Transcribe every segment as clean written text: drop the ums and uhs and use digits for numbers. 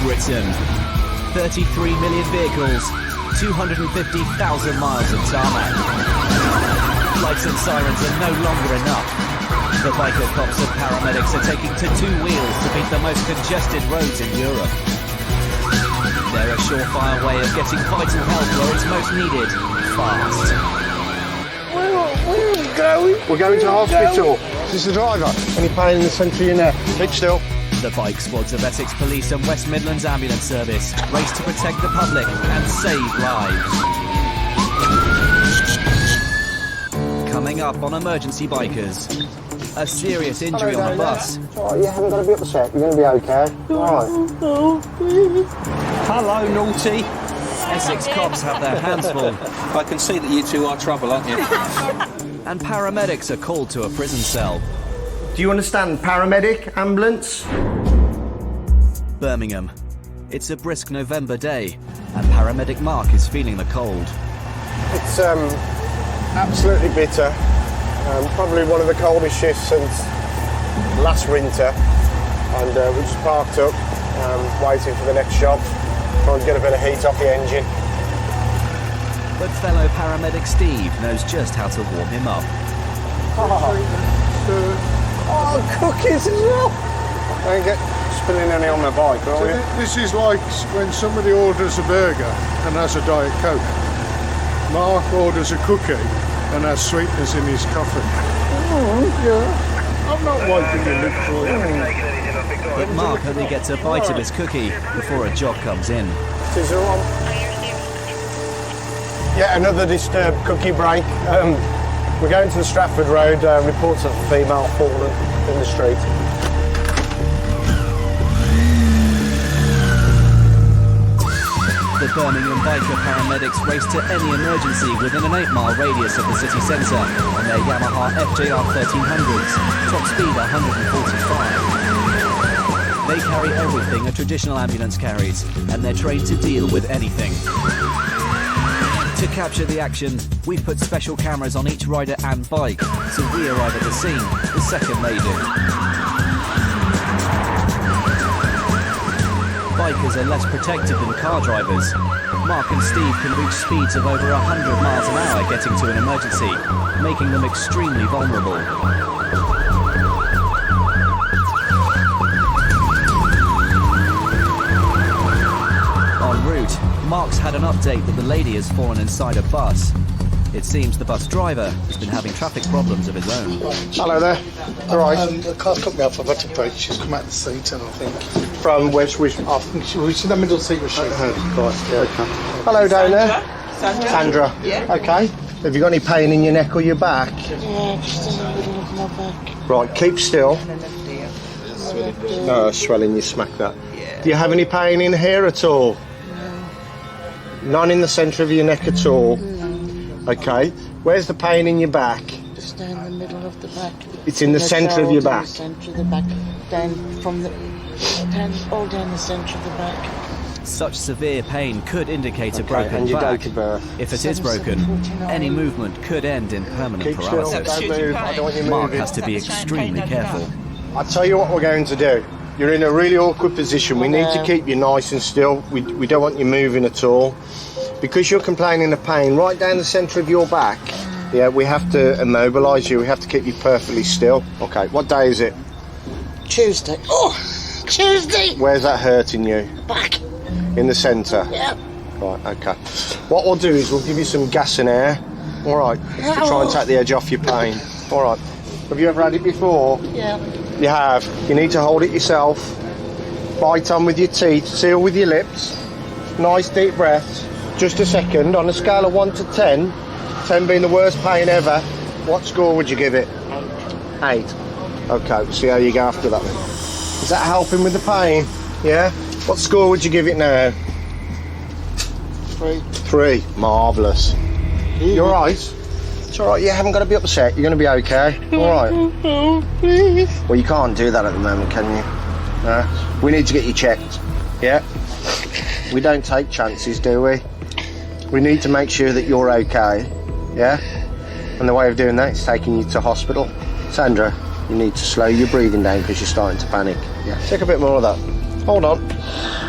Britain. 33 million vehicles, 250,000 miles of tarmac. Lights and sirens are no longer enough. The biker cops and paramedics are taking to two wheels to beat the most congested roads in Europe. They're a surefire way of getting vital help where it's most needed, fast. Where are we going? We're going to hospital. This is the driver. Any pain in the centre of your neck? Keep still. The bike squads of Essex Police and West Midlands Ambulance Service race to protect the public and save lives. Coming up on Emergency Bikers, a serious injury on the bus. It's all right, you haven't got to be upset. You're going to be okay. All right. Hello, naughty. Essex cops have their hands full. I can see that you two are trouble, aren't you? And paramedics are called to a prison cell. Do you understand? Paramedic, ambulance? Birmingham. It's a brisk November day, and paramedic Mark is feeling the cold. It's absolutely bitter. Probably one of the coldest shifts since last winter. And we just parked up, waiting for the next job, trying to get a bit of heat off the engine. But fellow paramedic Steve knows just how to warm him up. Oh, cookies as well! Don't get spilling any on my bike, will you? This is like when somebody orders a burger and has a Diet Coke. Mark orders a cookie and has sweeteners in his coffee. I'm not wiping your lip for you. But Mark only gets a bite of his cookie before a job comes in. Scissor on. Yeah, another disturbed cookie break. We're going to the Stratford Road, reports of a female fallen in the street. The Birmingham biker paramedics race to any emergency within an 8-mile radius of the city centre on their Yamaha FJR 1300s, top speed 145. They carry everything a traditional ambulance carries, and they're trained to deal with anything. To capture the action, we've put special cameras on each rider and bike, so we arrive at the scene the second they do. Bikers are less protected than car drivers. Mark and Steve can reach speeds of over 100 miles an hour getting to an emergency, making them extremely vulnerable. En route, Mark's had an update that the lady has fallen inside a bus. It seems the bus driver has been having traffic problems of his own. Hello there. All right. The car's cut me off. I've had to brake. She's come out the seat, and I think From which we... I think she was in the middle seat. Was she? Okay. Hello down there. Sandra. Yeah. Okay. Have you got any pain in your neck or your back? Yeah, just in the middle of my back. Right, keep still. No, swelling, you smack that. Yeah. Do you have any pain in here at all? No. None in the centre of your neck at all? No. Okay. Where's the pain in your back? Just down the middle of the back. It's in the centre of your back? The centre of the back. All down the centre of the back. Such severe pain could indicate a broken and your back. date of birth? If it is broken, 7/7/49. any movement could end in permanent Keep still, paralysis. don't move, I don't want you Mark moving. has to be extremely careful. I'll tell you what we're going to do. You're in a really awkward position. We need to keep you nice and still. We don't want you moving at all. Because you're complaining of pain right down the centre of your back, yeah, we have to immobilise you. We have to keep you perfectly still. Okay, what day is it? Tuesday. Oh, Tuesday. Where's that hurting you? Back. In the centre? Yep. Right, okay. What we'll do is we'll give you some gas and air, all right, to try and take the edge off your pain. All right. Have you ever had it before? Yeah. You have. You need to hold it yourself. Bite on with your teeth, seal with your lips. Nice deep breaths. Just a second. On a scale of 1 to 10, 10 being the worst pain ever, what score would you give it? 8. Okay, we'll see how you go after that then. Is that helping with the pain? Yeah? What score would you give it now? 3. 3. Marvellous. You alright? It's alright, you haven't got to be upset. You're going to be okay. Alright. Well, you can't do that at the moment, can you? No? We need to get you checked. Yeah? We don't take chances, do we? We need to make sure that you're okay. Yeah? And the way of doing that is taking you to hospital. Sandra, you need to slow your breathing down because you're starting to panic. Yeah. Take a bit more of that. Hold on.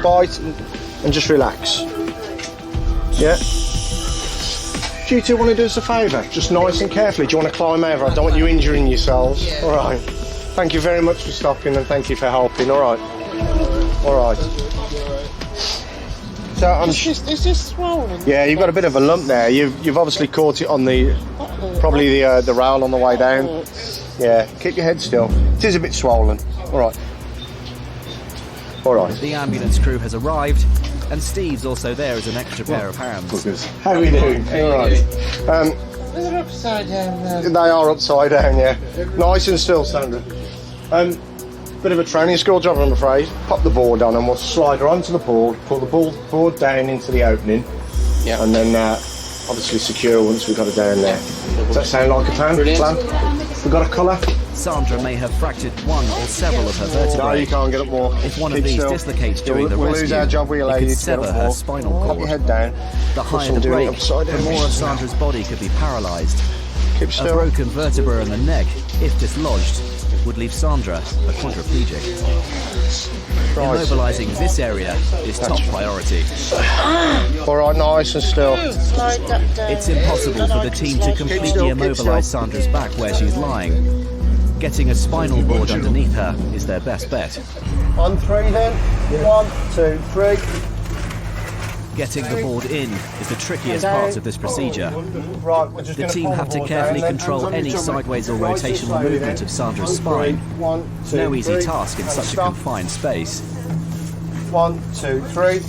Bite and just relax. Yeah. Do you two want to do us a favour? Just nice and carefully. Do you want to climb over? I don't want you injuring yourselves. Yeah. All right. Thank you very much for stopping and thank you for helping. All right. All right. So I'm. It's just swollen. Yeah, you've got a bit of a lump there. You've obviously caught it on the probably the rail on the way down. Yeah. Keep your head still. It is a bit swollen. All right. All right. The ambulance crew has arrived, and Steve's also there as an extra pair of hands. How are we doing? All right. They're upside down there. They are upside down, yeah. Nice and still, Sandra. Bit of a training school job, I'm afraid. Pop the board on and we'll slide her onto the board, pull the board down into the opening, and then obviously secure once we've got it down there. Does that sound like a plan? Plan? We've got a colour? Sandra may have fractured one or several of her vertebrae. No, you can't get up more. If one of Keep these still. dislocates during the we'll rescue, lose our job, we allow it you could to get sever up her more. spinal Pop cord. your head down. The higher the I'm doing break, upside down. the more of Sandra's body could be paralysed. Keep A still. broken vertebra in the neck, if dislodged, would leave Sandra a quadriplegic. Immobilising this area is top priority. All right, nice and still. Slide that down. It's impossible for the team to completely still, keep immobilise still. Sandra's back where she's lying. Getting a spinal board underneath her is their best bet. On three then. 1, 2, 3. Getting the board in is the trickiest part of this procedure. Right, we're just The gonna team pull have to board carefully down, then control hands on any your tummy. sideways or Right, rotational slowly movement then. of Sandra's 2, 3. spine. 1, 2, No easy 3. task in And such a stop. confined space. 1, 2, 3.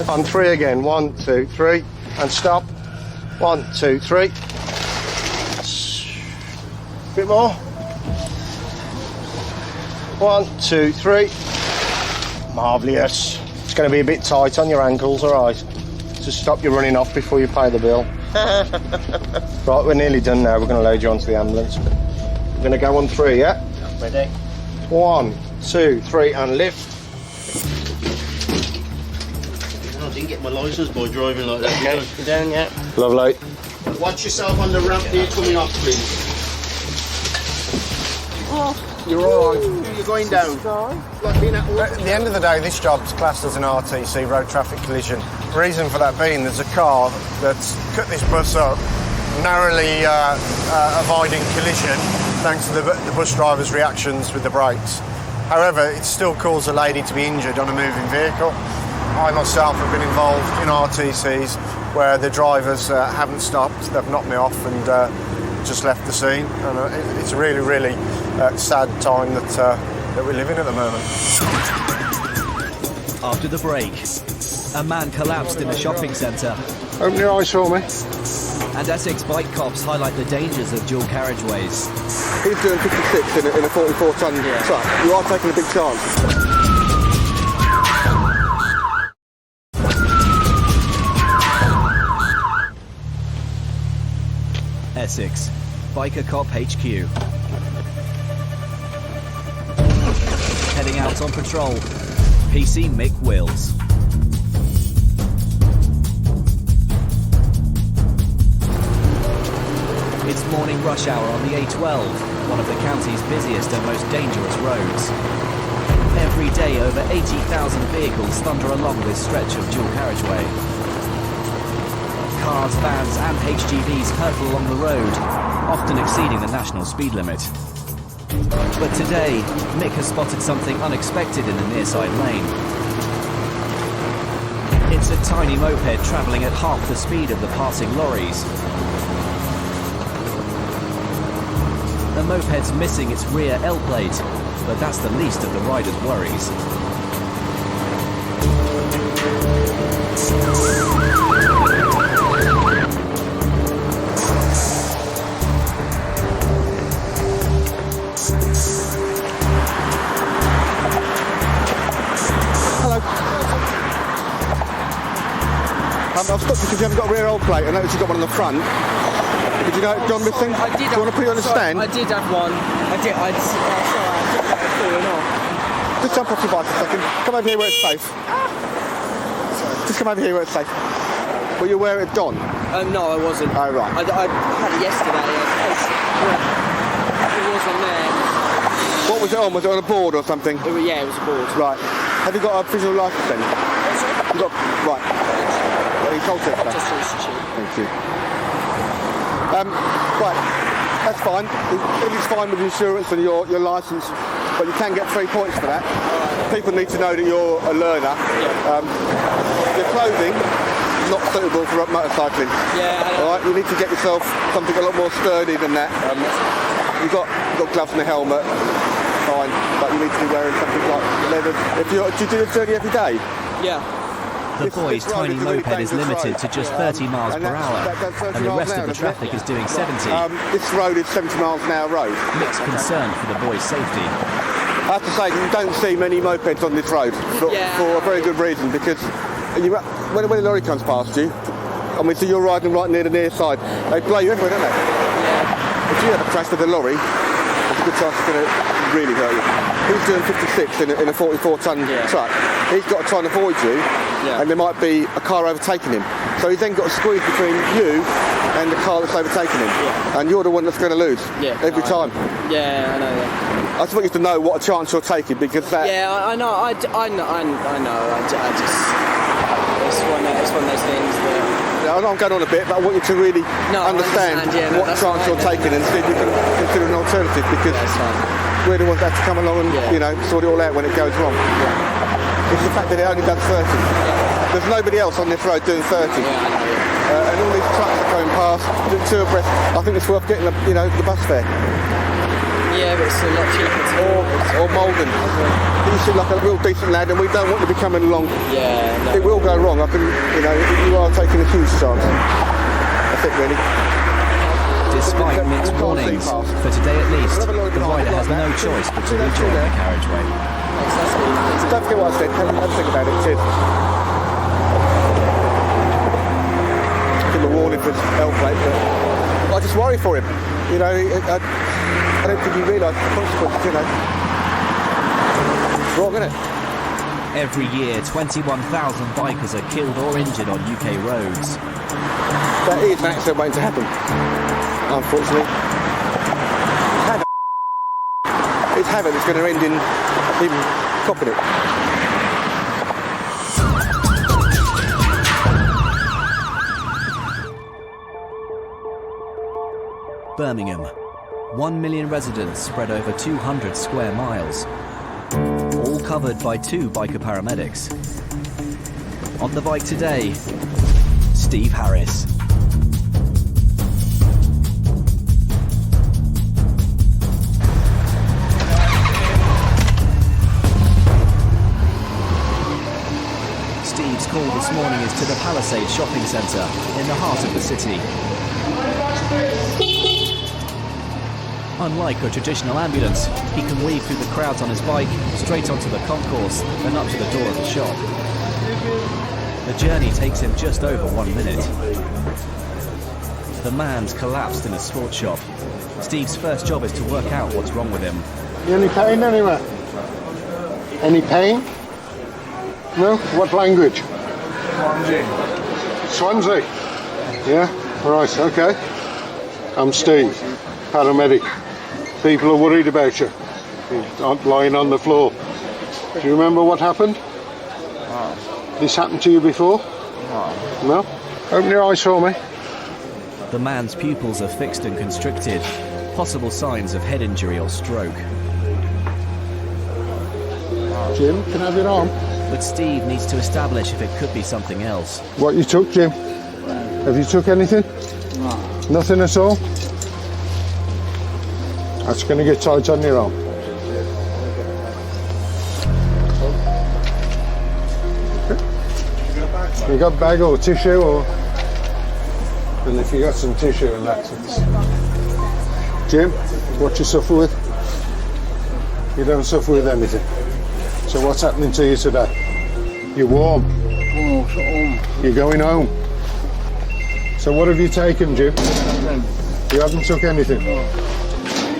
On 3 again. 1, 2, 3. And stop. 1, 2, 3. Bit more. 1, 2, 3. Marvellous. It's going to be a bit tight on your ankles, alright? Just stop you running off before you pay the bill. Right, we're nearly done now. We're going to load you onto the ambulance. We're going to go on 3, yeah? Ready? 1, 2, 3, and lift. I didn't get my licence by driving like that. Okay, you down yet? Lovely. Watch yourself on the ramp here coming off, please. You're alright. You're going down. Like being at At the end of the day, this job's classed as an RTC, road traffic collision. Reason for that being, there's a car that's cut this bus up, narrowly avoiding collision thanks to the bus driver's reactions with the brakes. However, it still caused a lady to be injured on a moving vehicle. I myself have been involved in RTCs where the drivers haven't stopped, they've knocked me off and just left the scene. And it's a really, really sad time that we're living at the moment. After the break, a man collapsed in a shopping centre, Open your eyes for me. and Essex bike cops highlight the dangers of dual carriageways. He's doing 56 in a 44-ton truck. You are taking a big chance. Essex, Biker Cop HQ. Heading out on patrol, PC Mick Wills. It's morning rush hour on the A12, one of the county's busiest and most dangerous roads. Every day, over 80,000 vehicles thunder along this stretch of dual carriageway. Cars, vans and HGVs hurtle along the road, often exceeding the national speed limit. But today, Mick has spotted something unexpected in the near-side lane. It's a tiny moped travelling at half the speed of the passing lorries. The moped's missing its rear L plate, but that's the least of the rider's worries. Hello. I've stopped because you haven't got a rear old plate. I noticed you've got one on the front. Did you know it gone missing? I did. Do you want to put it on the stand? I did have one. I did. I didn't know it was falling off. Just jump off your bike a second. Come over here where it's safe. Just come over here where it's safe. Were you aware it had gone? No, I wasn't. Oh, right. I had it yesterday. It wasn't there. What What was it on? Was it on a board or something? Yeah, it was a board. Right. Have you got a visual license then? You got right. Got any toll tester? Just to institute. Thank you. Right. That's fine. It's fine with insurance and your licence, but you can get 3 points for that. People need to know that you're a learner. Your clothing not suitable for motorcycling. Yeah. All right. You need to get yourself something a lot more sturdy than that. You've got gloves and a helmet. Fine, but you need to be wearing something like leather. Do you do the journey every day? Yeah. The boy's tiny moped is limited to just 30 miles per hour, and the rest of the traffic is doing 70. This road is 70 miles an hour road. Mixed concern for the boy's safety. I have to say, you don't see many mopeds on this road for a very good reason, because when a lorry comes past you, I mean, so you're riding right near the near side, they blow you everywhere, don't they? Yeah. If you have a crash with a lorry, there's a good chance it's going to really hurt you. He's doing 56 in a 44-ton truck. He's got to try and avoid you, and there might be a car overtaking him. So he's then got to squeeze between you and the car that's overtaking him, and you're the one that's going to lose every time. Yeah, I know. Yeah. I just want you to know what a chance you're taking, because that. Yeah, I know. I just. It's one of those things that. I know I'm going on a bit, but I want you to really understand what chance you're taking and see if you can consider an alternative, because we're the ones that have to come along and sort it all out when it goes wrong. It's the fact that it only does 30. There's nobody else on this road doing 30. And all these trucks are going past, two abreast. I think it's worth getting the bus fare. Yeah, but it's a lot cheaper. Or Malden. You seem like a real decent lad, and we don't want you to be coming along. Yeah, no. It will go wrong. I can, you are taking a huge chance. That's it, really. Despite mixed warnings, for today at least, the rider has no choice but to rejoin the carriageway. Don't forget what I said. Have a think about it. Cheers. Give him a warning for his L plate, but I just worry for him. I don't think you realise the consequences, It's wrong, isn't it? Every year, 21,000 bikers are killed or injured on UK roads. That is an accident waiting to happen, unfortunately. It's havoc that's going to end in him copping it. Birmingham. 1 million residents spread over 200 square miles, all covered by 2 biker paramedics. On the bike today, Steve Harris. Steve's call this morning is to the Palisade shopping centre in the heart of the city. Unlike a traditional ambulance, he can weave through the crowds on his bike, straight onto the concourse, and up to the door of the shop. The journey takes him just over 1 minute. The man's collapsed in a sports shop. Steve's first job is to work out what's wrong with him. Any pain anywhere? Any pain? No? What language? Swansea. Yeah? Right, okay. I'm Steve, paramedic. People are worried about you. You're lying on the floor. Do you remember what happened? No. This happened to you before? No. No? Open your eyes for me. The man's pupils are fixed and constricted. Possible signs of head injury or stroke. Jim, can I have your arm? But Steve needs to establish if it could be something else. What you took, Jim? Have you took anything? No. Nothing at all? That's going to get tight on your arm. Okay. You got a bag or tissue, or? And if you got some tissue and that. Jim, what you suffer with? You don't suffer with anything. So what's happening to you today? You're warm. You're going home. So what have you taken, Jim? You haven't took anything?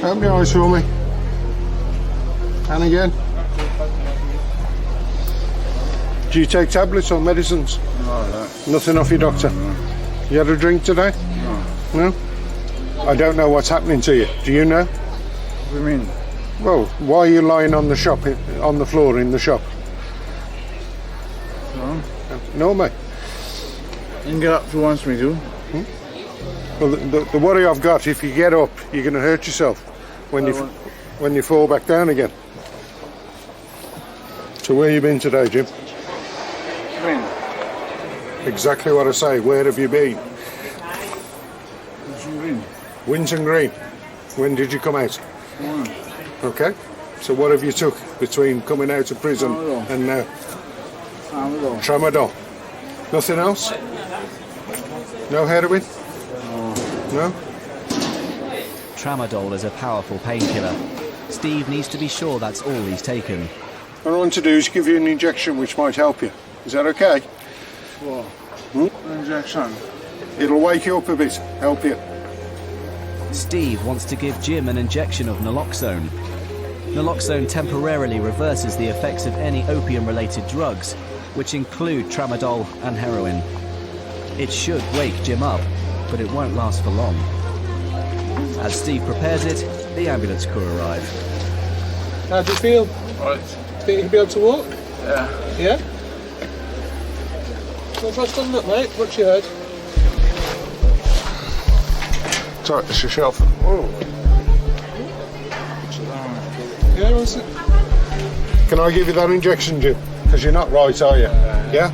Open your eyes for me. And again. Do you take tablets or medicines? No. Nothing off your doctor? You had a drink today? No. No? I don't know what's happening to you. Do you know? What do you mean? Well, why are you lying on the floor in the shop? No, mate. You can get up if he wants me to. Well, the worry I've got, if you get up, you're going to hurt yourself when you fall back down again. So where you been today, Jim? Green. Exactly what I say. Where have you been? Green. Winton Green. When did you come out? Okay. So what have you took between coming out of prison and now? Tramadol. Nothing else? No heroin? No? Tramadol is a powerful painkiller. Steve needs to be sure that's all he's taken. What I want to do is give you an injection which might help you. Is that okay? What? Injection. It'll wake you up a bit, help you. Steve wants to give Jim an injection of naloxone. Naloxone temporarily reverses the effects of any opium-related drugs, which include tramadol and heroin. It should wake Jim up, but it won't last for long. As Steve prepares it, the ambulance crew arrive. How do you feel? Right. Think you'll be able to walk? Yeah. Yeah? Well, try stand up, mate. What's your head? Sorry, it's your shelf. Yeah, what's it? Can I give you that injection, Jim? Because you're not right, are you? Yeah?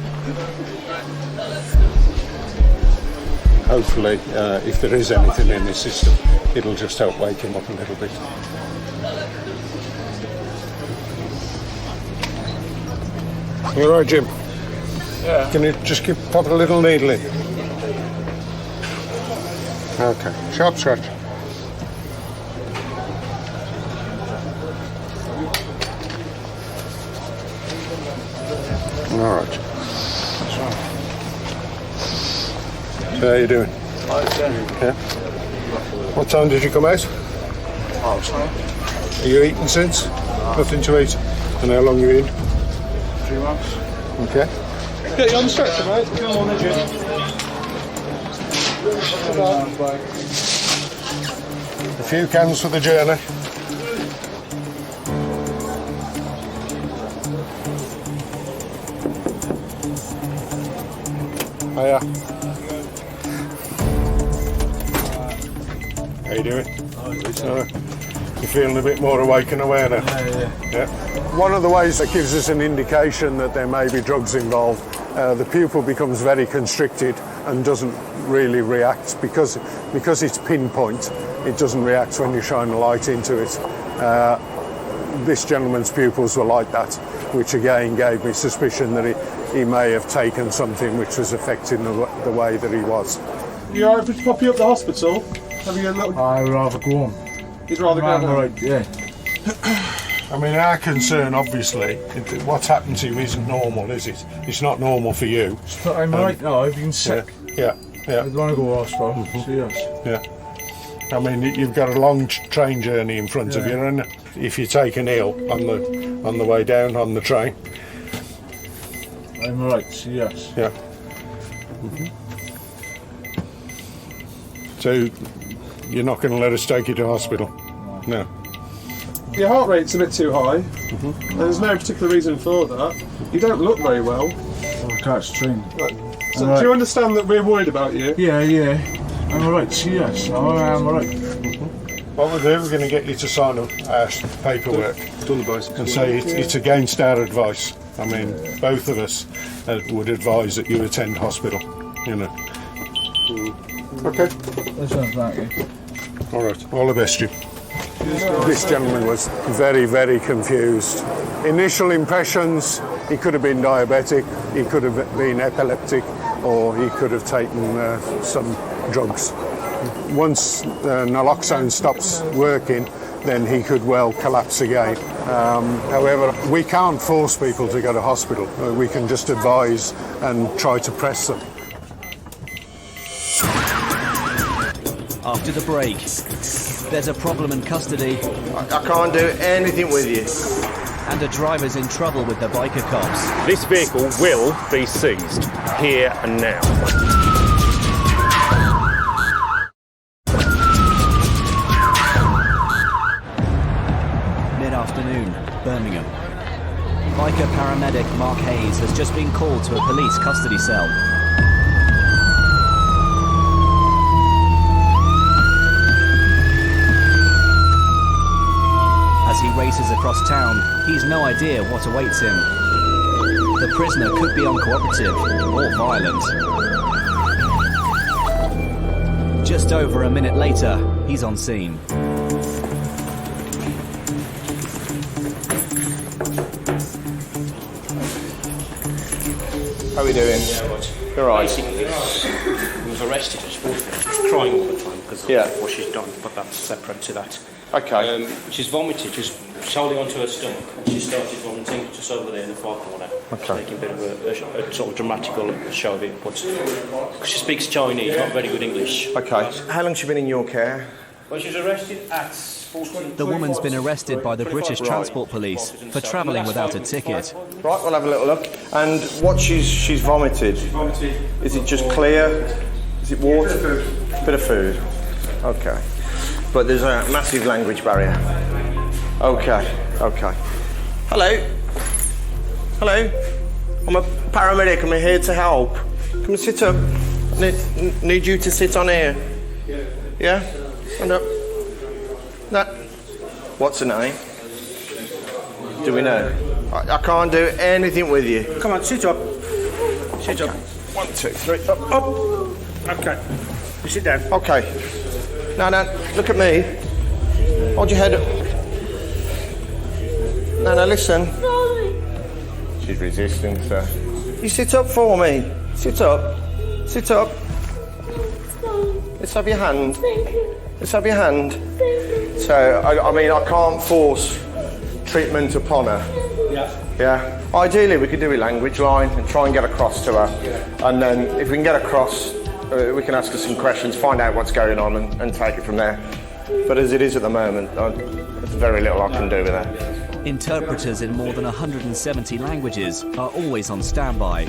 Hopefully, if there is anything in this system, it'll just help wake him up a little bit. You all right, Jim? Yeah. Can you just pop a little needle in? Okay. Sharp scratch. All right. So how you doing? Yeah. What time did you come out? Are you eating since? Nothing to eat. And how long you in? 3 months. Okay. Get you on the stretcher, mate. Come on, Jim. A few cans for the journey. Hiya. How you doing? You feeling a bit more awake and aware now? Yeah. One of the ways that gives us an indication that there may be drugs involved, the pupil becomes very constricted and doesn't really react because it's pinpoint. It doesn't react when you shine a light into it. This gentleman's pupils were like that, which again gave me suspicion that he may have taken something which was affecting the way that he was. You alright if we pop you up the hospital? Have you a little... I'd rather go home. You'd rather go home? Right, yeah. I mean, our concern, obviously, what's happened to you isn't normal, is it? It's not normal for you. I'm right now, I've been sick. Yeah. I'd want to go to hospital. Yes. Yeah. I mean, you've got a long train journey in front of you, and if you're taken ill on the way down on the train. I'm right, yes. Yeah. So you're not going to let us take you to hospital? No. Your heart rate's a bit too high. And there's no particular reason for that. You don't look very well. I can't stream. So do you understand that we're worried about you? Yeah. I'm alright, yes. I'm alright. What we'll do, we're going to get you to sign up our paperwork and say it's against our advice. I mean, both of us would advise that you attend hospital, you know. Okay. Thank you. All right. All the best, Jim. This gentleman was very, very confused. Initial impressions, he could have been diabetic, he could have been epileptic, or he could have taken some drugs. Once naloxone stops working, then he could well collapse again. However, we can't force people to go to hospital. We can just advise and try to press them. After the break, there's a problem in custody I can't do anything with you. and a driver's in trouble with the biker cops. This vehicle will be seized here and now. Birmingham. Biker paramedic Mark Hayes has just been called to a police custody cell. As he races across town, he's no idea what awaits him. The prisoner could be uncooperative or violent. Just over a minute later, he's on scene. How are we doing? You're right. Basically, he was arrested at sport. She's crying all the time because of what she's done, but that's separate to that. Okay. She's vomited, just solely onto her stomach, and she started vomiting just over there in the far corner. Okay. Making a bit of a sort of dramatical show of it, but she speaks Chinese, not very good English. Okay. How long's she been in your care? Well, she was arrested at 14. The woman's been arrested by the British Transport Police for travelling without a ticket. Right, we'll have a little look. And what she's vomited? Is it just clear? Is it water? Bit of food. Okay. But there's a massive language barrier. Okay. Hello. I'm a paramedic. I'm here to help. Come and sit up. Need you to sit on here. Yeah? Stand up. No. What's her name? Do we know? I can't do anything with you. Come on, sit up. Sit up. 1, 2, 3. Up. Okay. You sit down. Okay. No, look at me. Hold your head up. No, listen. She's resisting, sir. You sit up for me. Sit up. Let's have your hand. Let's have your hand. So, I mean, I can't force treatment upon her. Yeah. Ideally, we could do a language line and try and get across to her. And then, if we can get across, we can ask her some questions, find out what's going on, and take it from there. But as it is at the moment, there's very little I can do with that. Interpreters in more than 170 languages are always on standby.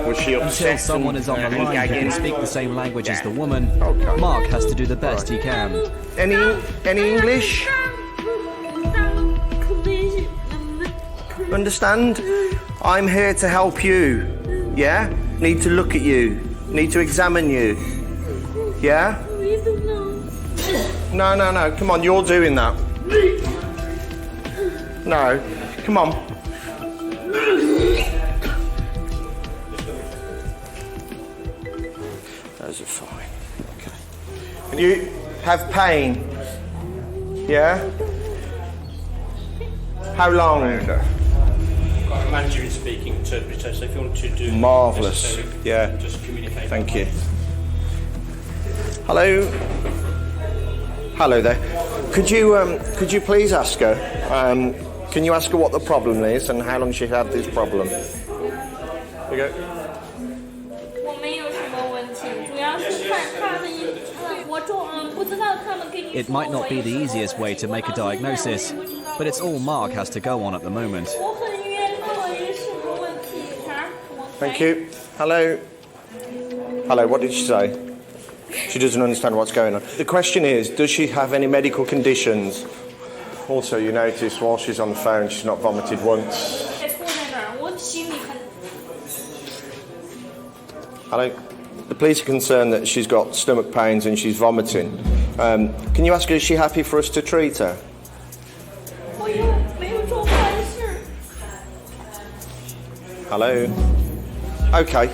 Was she upset? Until someone is on the line who can speak the same language as the woman, Okay. Mark has to do the best he can. Any English? Understand? I'm here to help you. Yeah? Need to look at you. Need to examine you. Yeah? No. Come on, you're doing that. No. Come on. Those are fine. Okay. Can you have pain? Yeah? How long? Got a Mandarin speaking interpreter, so if you want to do Marvellous. necessary, Yeah. just communicate. Thank you. Hello. Hello there. Could you please ask her? Can you ask her what the problem is and how long she had this problem? There you go. It might not be the easiest way to make a diagnosis, but it's all Mark has to go on at the moment. Thank you. Hello. Hello, what did she say? She doesn't understand what's going on. The question is, does she have any medical conditions? Also, you notice while she's on the phone, she's not vomited once. Hello. The police are concerned that she's got stomach pains and she's vomiting. Can you ask her, is she happy for us to treat her? Hello? Okay.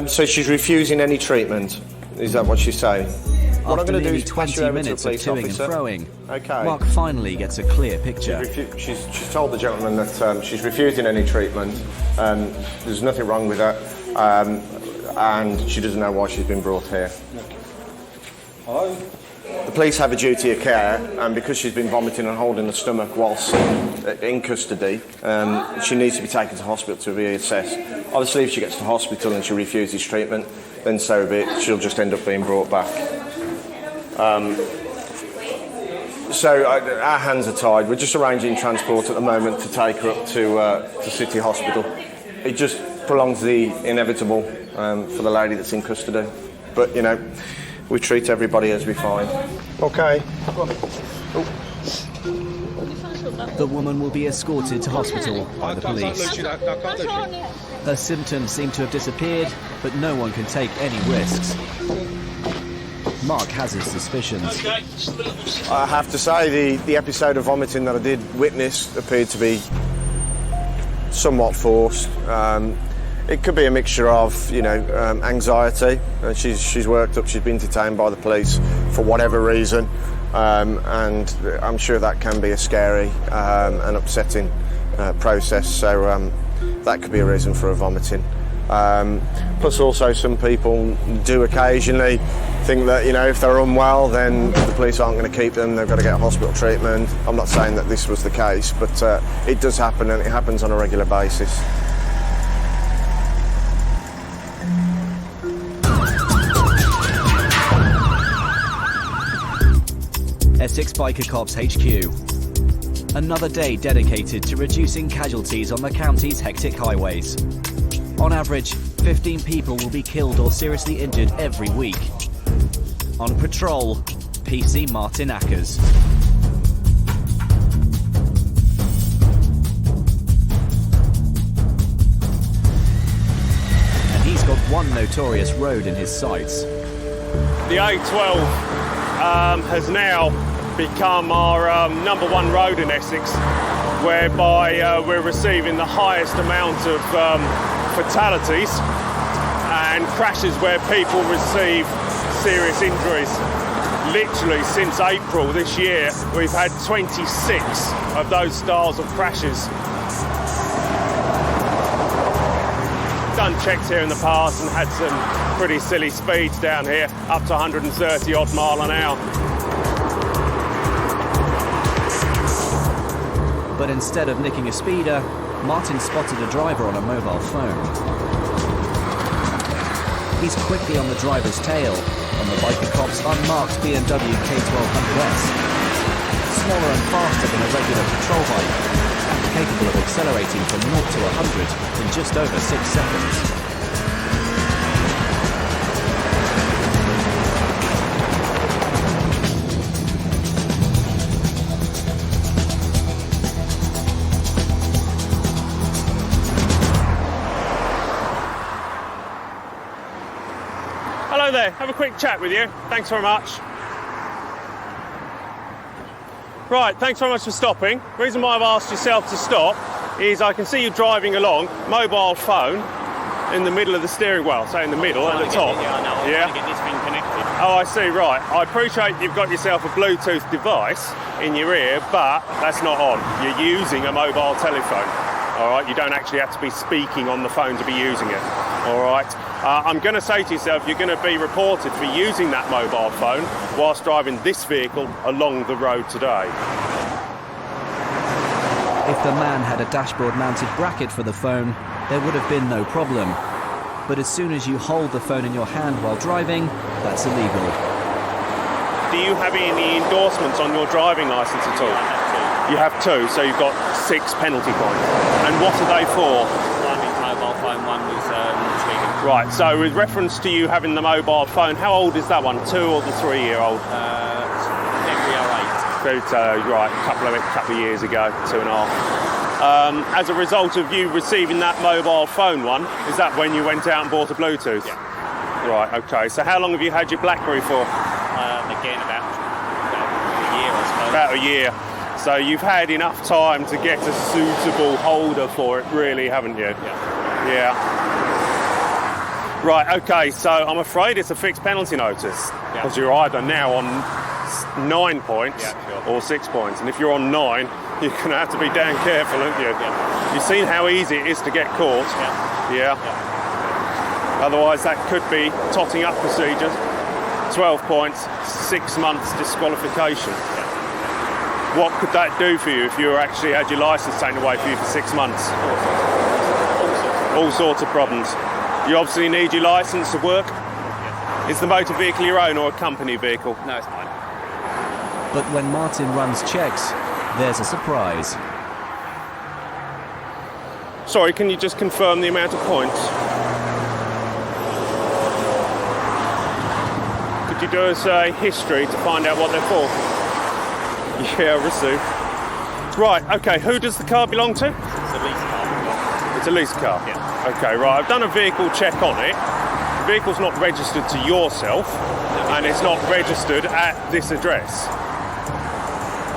So she's refusing any treatment. Is that what she's saying? What I'm After going to do nearly is pass 20 you over to a minutes of police toing and officer. froing, Okay. Mark finally gets a clear picture. She's told the gentleman that she's refusing any treatment. There's nothing wrong with her. And she doesn't know why she's been brought here. Hello? The police have a duty of care, and because she's been vomiting and holding the stomach whilst in custody, she needs to be taken to hospital to be assessed. Obviously, if she gets to hospital and she refuses treatment, then so be it. She'll just end up being brought back. So our hands are tied. We're just arranging transport at the moment to take her up to City Hospital. It just prolongs the inevitable for the lady that's in custody. But, you know, we treat everybody as we find. Okay. Oh. The woman will be escorted to hospital by the police. Her symptoms seem to have disappeared, but no one can take any risks. Mark has his suspicions. I have to say the episode of vomiting that I did witness appeared to be somewhat forced. It could be a mixture of, anxiety. She's worked up, she's been detained by the police for whatever reason, and I'm sure that can be a scary and upsetting process, so that could be a reason for her vomiting. Plus also some people do occasionally think that, if they're unwell, then the police aren't going to keep them, they've got to get hospital treatment. I'm not saying that this was the case, but it does happen, and it happens on a regular basis. Essex Biker Cops HQ. Another day dedicated to reducing casualties on the county's hectic highways. On average, 15 people will be killed or seriously injured every week. On patrol, PC Martin Ackers. And he's got one notorious road in his sights. The A12 has now become our #1 road in Essex, whereby we're receiving the highest amount of fatalities and crashes where people receive serious injuries. Literally since April this year, we've had 26 of those styles of crashes. Done checks here in the past and had some pretty silly speeds down here, up to 130 odd mile an hour. But instead of nicking a speeder, Martin spotted a driver on a mobile phone. He's quickly on the driver's tail on the Biker Cops' unmarked BMW K1200S. Smaller and faster than a regular patrol bike, and capable of accelerating from 0 to 100 in just over 6 seconds. Hello there, have a quick chat with you. Thanks very much. Right, thanks very much for stopping. The reason why I've asked yourself to stop is I can see you driving along, mobile phone in the middle of the steering wheel, so in the middle at the top. Yeah. Get this thing connected. Oh, I see, right. I appreciate you've got yourself a Bluetooth device in your ear, but that's not on. You're using a mobile telephone. All right, you don't actually have to be speaking on the phone to be using it. All right. I'm going to say to yourself, you're going to be reported for using that mobile phone whilst driving this vehicle along the road today. If the man had a dashboard-mounted bracket for the phone, there would have been no problem. But as soon as you hold the phone in your hand while driving, that's illegal. Do you have any endorsements on your driving licence at all? You have two, so you've got 6 penalty points. And what are they for? One is mobile phone, one was speaking. Right, so with reference to you having the mobile phone, how old is that one? 2 or the 3-year-old? February 8. Right, a couple of years ago, 2.5. As a result of you receiving that mobile phone one, is that when you went out and bought a Bluetooth? Yeah. Right, okay. So how long have you had your BlackBerry for? Again, about a year, I suppose. About a year. So you've had enough time to get a suitable holder for it, really, haven't you? Yeah. Right, okay, so I'm afraid it's a fixed penalty notice, because you're either now on 9 points or 6 points, and if you're on 9, you're going to have to be damn careful, aren't you? Yeah. You've seen how easy it is to get caught. Yeah. Otherwise, that could be totting up procedures. 12 points, 6 months disqualification. What could that do for you if you actually had your licence taken away for you for 6 months? All sorts of problems. You obviously need your licence to work. Is the motor vehicle your own or a company vehicle? No, it's mine. But when Martin runs checks, there's a surprise. Sorry, can you just confirm the amount of points? Could you do us a history to find out what they're for? Yeah, receive. Right, okay, who does the car belong to? It's a lease car. It's a lease car? Yeah. Okay, right, I've done a vehicle check on it. The vehicle's not registered to yourself, and it's not registered at this address.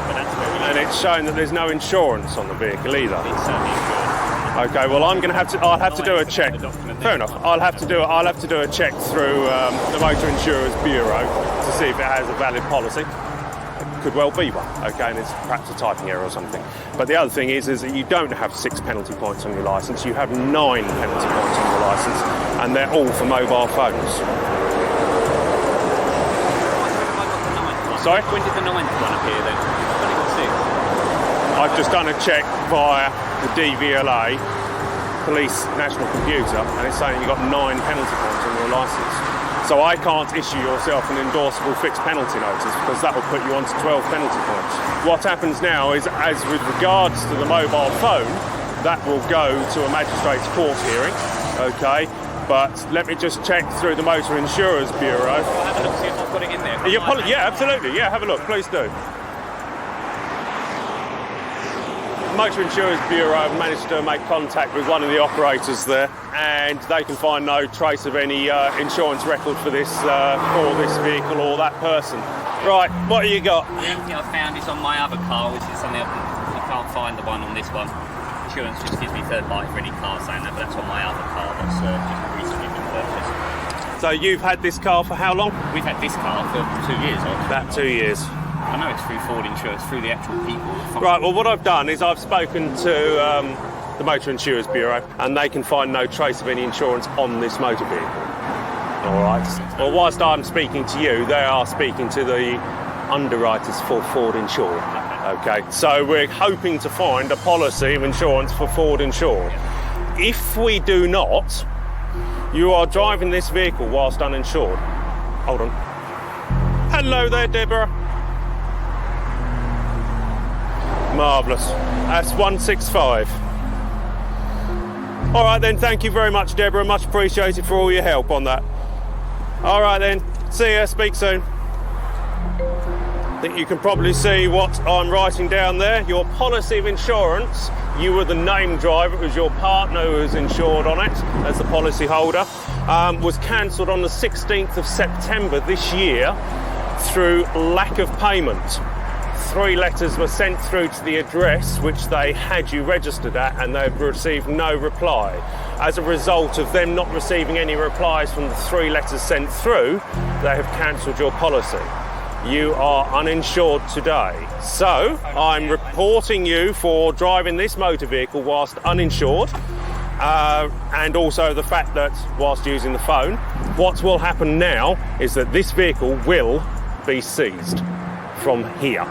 But that's where we And it's showing that there's no insurance on the vehicle either. It's certainly insured. Okay, well I'll have to do a check. Fair enough. I'll have to do a check through the Motor Insurers Bureau to see if it has a valid policy. It could well be one, okay, and it's perhaps a typing error or something. But the other thing is that you don't have 6 penalty points on your licence, you have 9 penalty points on your licence, and they're all for mobile phones. Sorry? When did the 9th one appear then? I've only got 6. I've just done a check via the DVLA police national computer, and it's saying you've got 9 penalty points on your licence. So I can't issue yourself an endorsable fixed penalty notice because that will put you onto 12 penalty points. What happens now is, as with regards to the mobile phone, that will go to a magistrate's court hearing, okay? But let me just check through the Motor Insurers Bureau. I'll have a look, see if I've got it in there. Yeah, absolutely. Yeah, have a look. Please do. Motor Insurers Bureau have managed to make contact with one of the operators there, and they can find no trace of any insurance record for this vehicle or that person. Right, what have you got? The only thing I found is on my other car, which is something I can't find the one on this one. Insurance just gives me third party for any car saying that, but that's on my other car that's just recently been purchased. So you've had this car for how long? We've had this car for 2 years. About 2 years. I know it's through Ford Insurance, through the actual people. Right, well what I've done is I've spoken to the Motor Insurers Bureau, and they can find no trace of any insurance on this motor vehicle. All right. Well, whilst I'm speaking to you, they are speaking to the underwriters for Ford Insured. Okay, so we're hoping to find a policy of insurance for Ford Insured. If we do not, you are driving this vehicle whilst uninsured. Hold on. Hello there, Deborah. Marvellous. That's 165. All right then, thank you very much, Deborah. Much appreciated for all your help on that. All right then, see ya, speak soon. I think you can probably see what I'm writing down there. Your policy of insurance, you were the named driver, it was your partner who was insured on it as the policy holder, was cancelled on the 16th of September this year through lack of payment. 3 letters were sent through to the address which they had you registered at, and they've received no reply. As a result of them not receiving any replies from the 3 letters sent through, they have cancelled your policy. You are uninsured today. So I'm reporting you for driving this motor vehicle whilst uninsured, and also the fact that whilst using the phone. What will happen now is that this vehicle will be seized from here.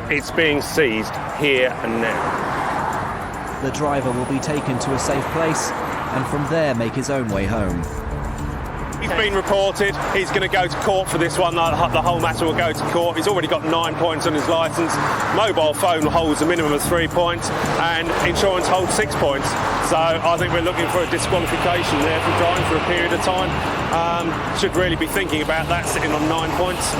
It's being seized here and now. The driver will be taken to a safe place and from there make his own way home. He's been reported. He's going to go to court for this one. The whole matter will go to court. He's already got 9 points on his licence. Mobile phone holds a minimum of 3 points, and insurance holds 6 points. So I think we're looking for a disqualification there from driving for a period of time. Should really be thinking about that, sitting on 9 points.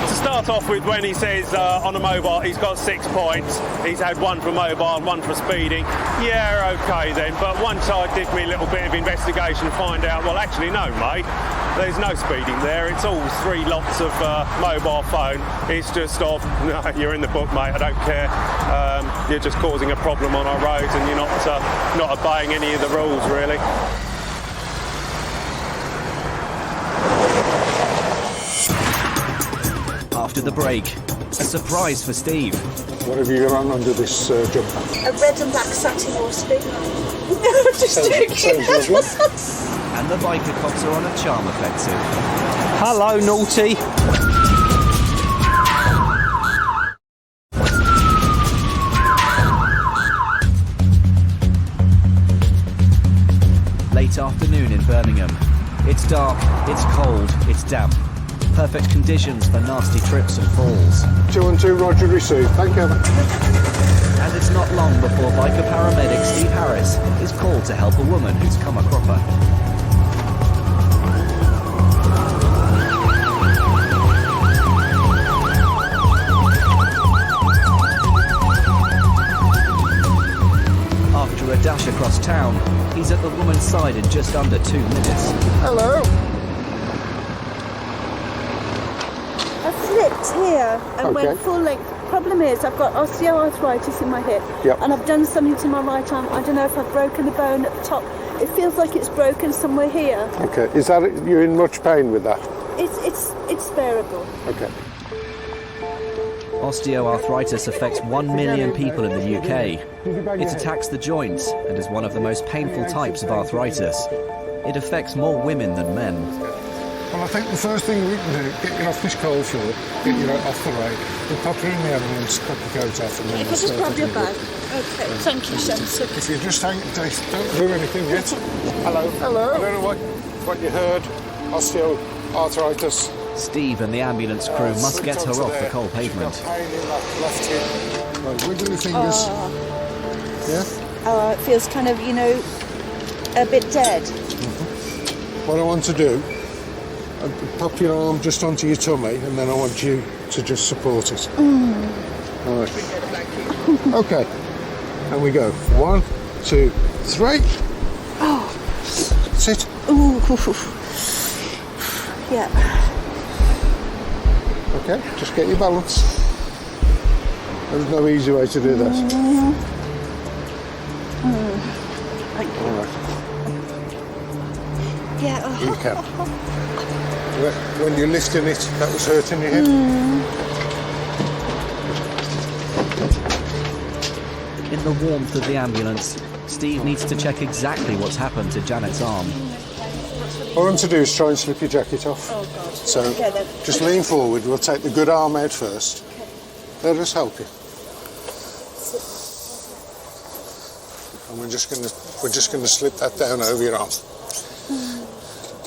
To start off with, when he says on a mobile he's got 6 points, he's had 1 for mobile, 1 for speeding, yeah, okay then. But once I did me a little bit of investigation and find out, well actually no mate, there's no speeding there, it's all 3 lots of mobile phone. It's just no, you're in the book mate, I don't care. You're just causing a problem on our roads and you're not obeying any of the rules really. After the break, a surprise for Steve. What have you got on under this jumper? A red and black satin horse No, just joking. Sounds lovely. And the biker cops are on a charm offensive. Hello, naughty. Late afternoon in Birmingham. It's dark, it's cold, it's damp. Perfect conditions for nasty trips and falls. 212 Roger received. Thank you. And it's not long before biker paramedic Steve Harris is called to help a woman who's come a cropper. after a dash across town, he's at the woman's side in just under 2 minutes. Hello. I slipped here and Okay. went full length. Problem is, I've got osteoarthritis in my hip, Yep. and I've done something to my right arm. I don't know if I've broken the bone at the top. It feels like it's broken somewhere here. Okay. Is that you're in much pain with that? It's bearable. Okay. Osteoarthritis affects 1 million people in the UK. It attacks the joints and is one of the most painful types of arthritis. It affects more women than men. Well, I think the first thing we can do, get you off this cold floor, get you off the road, we'll pop you in the ambulance, pop your coat off, and then If I we'll just start grab your taking bag. Okay, thank you, Shamsi. If you just don't do anything yet. Hello. Hello. I don't know what you heard. Osteoarthritis. Steve and the ambulance crew must get her off the cold pavement. She's got pain in that left hip. Right, wiggle your fingers. Yeah? Oh, it feels kind of, you know, a bit dead. What I want to do, pop your arm just onto your tummy, and then I want you to just support it. All right. Okay. And we go. 1, 2, 3. Oh. Sit. Ooh. Yeah. Okay, just get your balance. There's no easy way to do that. All right. Yeah. You can. When you're lifting it, that was hurting your hip. In the warmth of the ambulance, Steve needs to check exactly what's happened to Janet's arm. What I want to do is try and slip your jacket off. Oh, God. So Okay, then. just lean forward. We'll take the good arm out first. Let us help you. And we're just going to slip that down over your arm.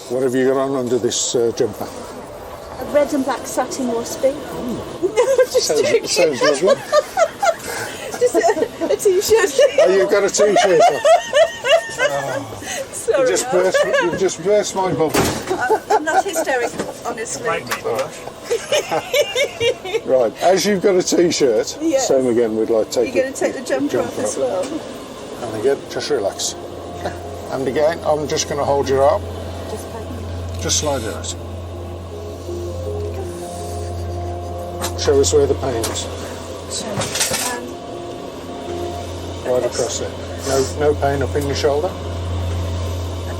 What have you got on under this jumper? A red and black satin waspy. Just joking. Sounds lovely. Just a t-shirt. Oh, you've got a t-shirt on. Sorry. You've just burst my bubble. I'm not hysterical, honestly. Right, as you've got a t-shirt, Yes. same again, we'd like to take You're going to take the jumper off as well. And again, just relax. And again, I'm just going to hold your arm. Just slide it out. Show us where the pain is. Right across there. No pain up in your shoulder?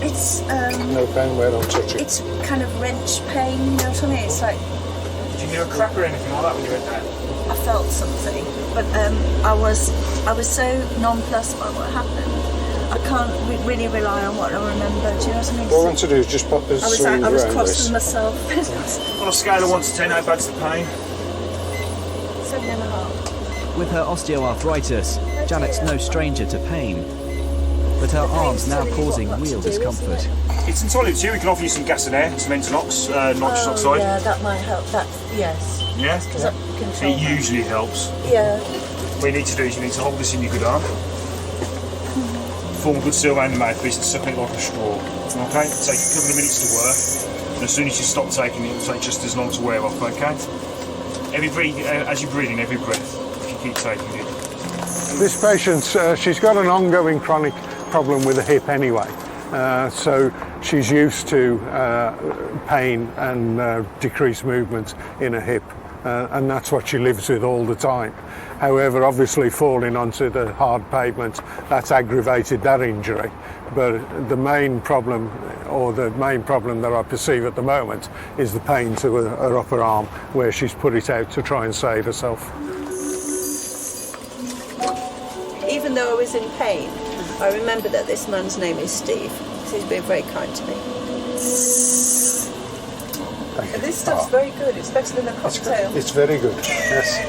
It's No pain where I'm touching? it's kind of wrench pain, you know what I mean? It's like Did you hear a crack or anything like that when you went down? I felt something, but I was so nonplussed by what happened. I can't really rely on what I remember. Do you know what I mean? What I want to do is just pop this syringe I was around crossing this. myself. On a scale of 1 to 10, how bad's the pain? 7.5. With her osteoarthritis, Janet's no stranger to pain. But her arm's now causing real discomfort. It's entirely up to you. We can offer you some gas and air, some Entonox, nitrous oxide. Yeah, that might help. That yes. Yeah? Because that control. It usually helps. Yeah. What you need to do is you need to hold this in your good arm. Form a good seal around the mouthpiece and suck it like a straw. Okay? It'll take a couple of minutes to work. And as soon as you stop taking it, it'll take just as long to wear off, okay? As you breathe in every breath, if you keep taking it. This patient, she's got an ongoing chronic problem with the hip anyway. So she's used to pain and decreased movement in her hip. And that's what she lives with all the time. However, obviously falling onto the hard pavement, that's aggravated that injury. But the main problem that I perceive at the moment is the pain to her upper arm, where she's put it out to try and save herself. Even though I was in pain, I remember that this man's name is Steve. He's been very kind to me. And this stuff's very good. It's better than a cocktail. It's very good, yes.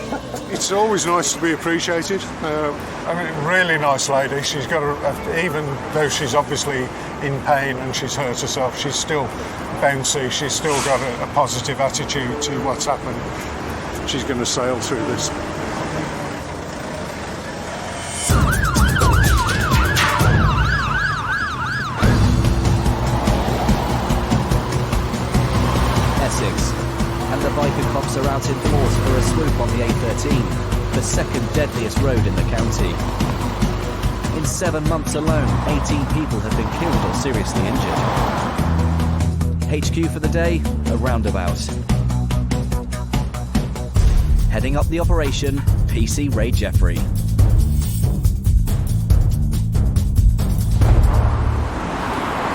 It's always nice to be appreciated. Really nice lady. She's got even though she's obviously in pain and she's hurt herself, she's still bouncy. She's still got a positive attitude to what's happened. She's going to sail through this. Essex, and the biker cops are out in force for a swoop on the A13, the second deadliest road in the county. In 7 months alone, 18 people have been killed or seriously injured. HQ for the day, a roundabout. Heading up the operation, PC Ray Jeffrey.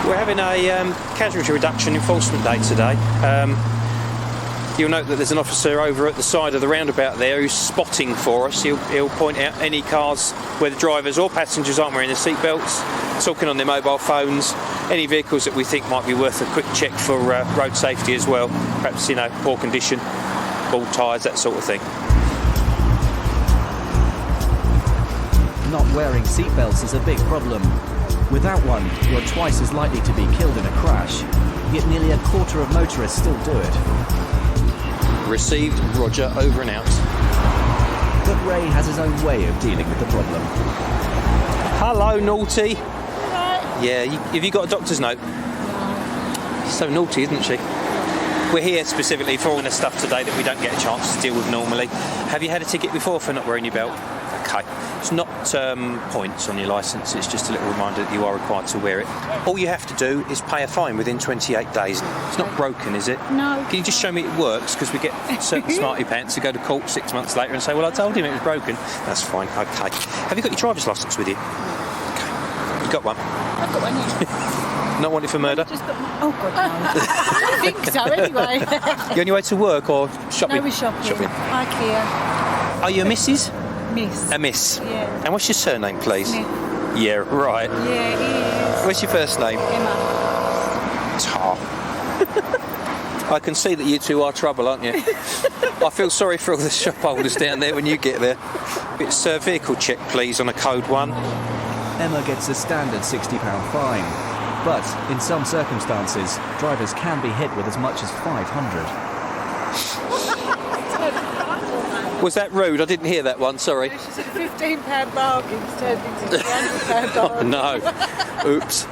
We're having a casualty reduction enforcement day today. You'll note that there's an officer over at the side of the roundabout there who's spotting for us. He'll point out any cars where the drivers or passengers aren't wearing their seatbelts, talking on their mobile phones, any vehicles that we think might be worth a quick check for road safety as well. Perhaps, poor condition, bald tyres, that sort of thing. Not wearing seatbelts is a big problem. Without one, you're twice as likely to be killed in a crash, yet nearly a quarter of motorists still do it. Received, Roger, over and out. But Ray has his own way of dealing with the problem. Hello, naughty. Right. Yeah, have you got a doctor's note? She's so naughty, isn't she? We're here specifically for all the stuff today that we don't get a chance to deal with normally. Have you had a ticket before for not wearing your belt? Okay. It's not points on your licence, it's just a little reminder that you are required to wear it. All you have to do is pay a fine within 28 days. It's not broken, is it? No. Can you just show me it works? Because we get certain smarty pants who go to court 6 months later and say, well, I told him it was broken. That's fine, okay. Have you got your driver's licence with you? Okay. You got one? I've got one here. Not wanted for murder? Just got oh, God, no. I think so, anyway. You on your way to work or shopping? No, we're shopping. IKEA. Are you a Mrs.? Miss. A miss? Yeah. And what's your surname, please? Smith. Yeah, right. Yeah, it is. What's your first name? Emma. Tar. I can see that you two are trouble, aren't you? I feel sorry for all the shop holders down there when you get there. It's a vehicle check, please, on a code 1. Emma gets a standard £60 fine. But in some circumstances, drivers can be hit with as much as 500. Was that rude? I didn't hear that one, sorry. She said £15 bargains turned into £200 bargains. No. Oops.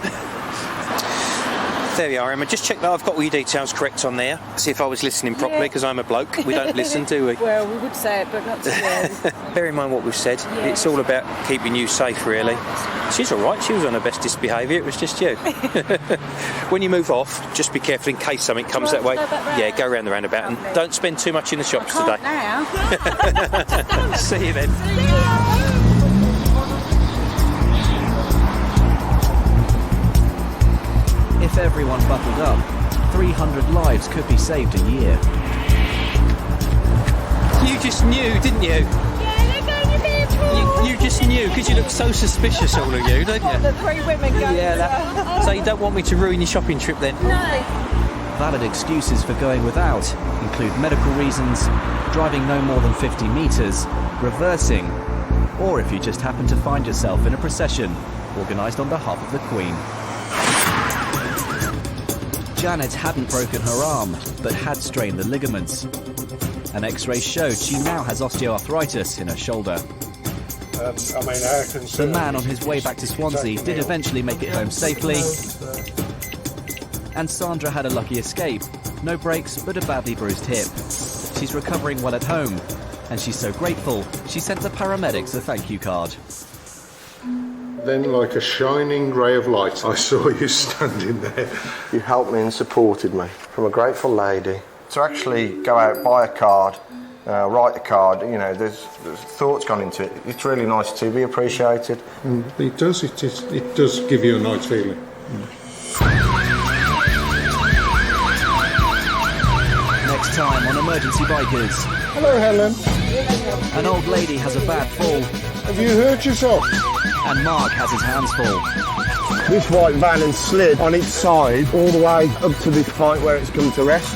There we are, Emma. Just check that I've got all your details correct on there. See if I was listening properly, because I'm a bloke. We don't listen, do we? Well, we would say it, but not to you. Bear in mind what we've said. Yeah. It's all about keeping you safe, really. She's all right. She was on her bestest behaviour. It was just you. When you move off, just be careful in case something comes that way. Yeah, go around the roundabout and don't spend too much in the shops today. Now. See you then. If everyone buckled up, 300 lives could be saved a year. You just knew, didn't you? You just knew, because you look so suspicious, all of you, don't you? The 3 women go. Yeah, so you don't want me to ruin your shopping trip then? No. Valid excuses for going without include medical reasons, driving no more than 50 metres, reversing, or if you just happen to find yourself in a procession organised on behalf of the Queen. Janet hadn't broken her arm, but had strained the ligaments. An X-ray showed she now has osteoarthritis in her shoulder. The man on his way back to Swansea did eventually make it home safely. And Sandra had a lucky escape. No breaks, but a badly bruised hip. She's recovering well at home, and she's so grateful, she sent the paramedics a thank you card. Then, like a shining ray of light, I saw you standing there. You helped me and supported me, from a grateful lady. To actually go out, buy a card, write the card, there's thoughts gone into it. It's really nice to be appreciated. It does give you a nice feeling. Next time on Emergency Bikers. Hello, Helen. An old lady has a bad fall, Have you hurt yourself? and Mark has his hands full. This white van has slid on its side all the way up to this point where it's come to rest.